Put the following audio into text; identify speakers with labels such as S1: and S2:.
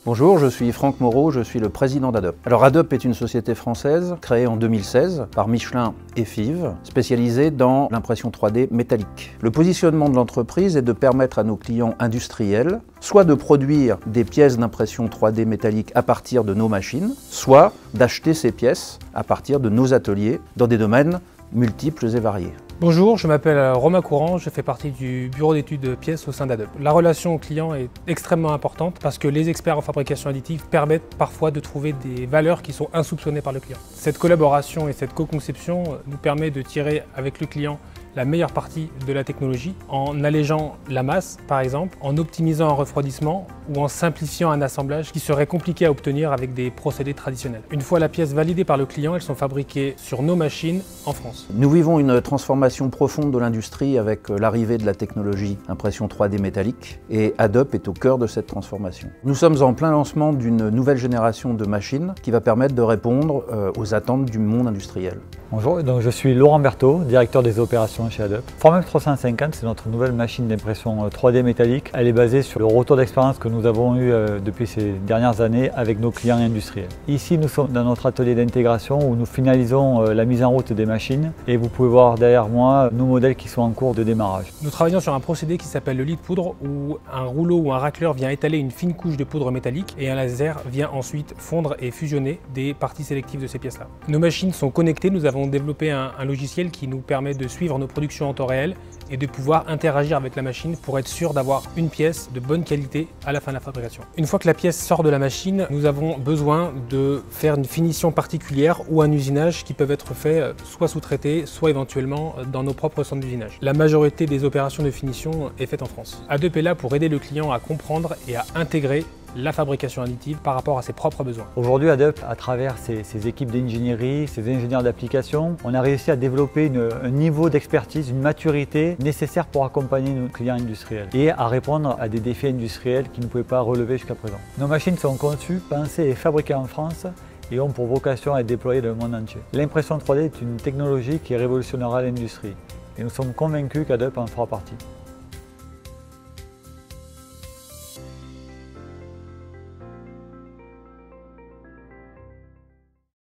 S1: Bonjour, je suis Franck Moreau, je suis le président d'Adobe. Alors Adobe est une société française créée en 2016 par Michelin et Fives, spécialisée dans l'impression 3D métallique. Le positionnement de l'entreprise est de permettre à nos clients industriels soit de produire des pièces d'impression 3D métallique à partir de nos machines, soit d'acheter ces pièces à partir de nos ateliers dans des domaines multiples et variés.
S2: Bonjour, je m'appelle Romain Courant, je fais partie du bureau d'études pièces au sein d'Adobe. La relation au client est extrêmement importante parce que les experts en fabrication additive permettent parfois de trouver des valeurs qui sont insoupçonnées par le client. Cette collaboration et cette co-conception nous permet de tirer avec le client la meilleure partie de la technologie en allégeant la masse par exemple, en optimisant un refroidissement ou en simplifiant un assemblage qui serait compliqué à obtenir avec des procédés traditionnels. Une fois la pièce validée par le client, elles sont fabriquées sur nos machines en France.
S1: Nous vivons une transformation profonde de l'industrie avec l'arrivée de la technologie impression 3D métallique et Adobe est au cœur de cette transformation. Nous sommes en plein lancement d'une nouvelle génération de machines qui va permettre de répondre aux attentes du monde industriel.
S3: Bonjour, donc je suis Laurent Berthaud, directeur des opérations chez Adobe. Formex 350, c'est notre nouvelle machine d'impression 3D métallique. Elle est basée sur le retour d'expérience que nous avons eu depuis ces dernières années avec nos clients industriels. Ici, nous sommes dans notre atelier d'intégration où nous finalisons la mise en route des machines et vous pouvez voir derrière moi nos modèles qui sont en cours de démarrage.
S2: Nous travaillons sur un procédé qui s'appelle le lit de poudre où un rouleau ou un racleur vient étaler une fine couche de poudre métallique et un laser vient ensuite fondre et fusionner des parties sélectives de ces pièces-là. Nos machines sont connectées, nous avons développé un logiciel qui nous permet de suivre nos productions en temps réel et de pouvoir interagir avec la machine pour être sûr d'avoir une pièce de bonne qualité à la fin de la fabrication. Une fois que la pièce sort de la machine, nous avons besoin de faire une finition particulière ou un usinage qui peuvent être faits soit sous-traités, soit éventuellement dans nos propres centres d'usinage. La majorité des opérations de finition est faite en France. Adobe est là pour aider le client à comprendre et à intégrer la fabrication additive par rapport à ses propres besoins.
S3: Aujourd'hui, Adobe, à travers ses équipes d'ingénierie, ses ingénieurs d'application, on a réussi à développer un niveau d'expertise, une maturité nécessaire pour accompagner nos clients industriels et à répondre à des défis industriels qu'ils ne pouvaient pas relever jusqu'à présent. Nos machines sont conçues, pensées et fabriquées en France et ont pour vocation à être déployées dans le monde entier. L'impression 3D est une technologie qui révolutionnera l'industrie et nous sommes convaincus qu'Adobe en fera partie.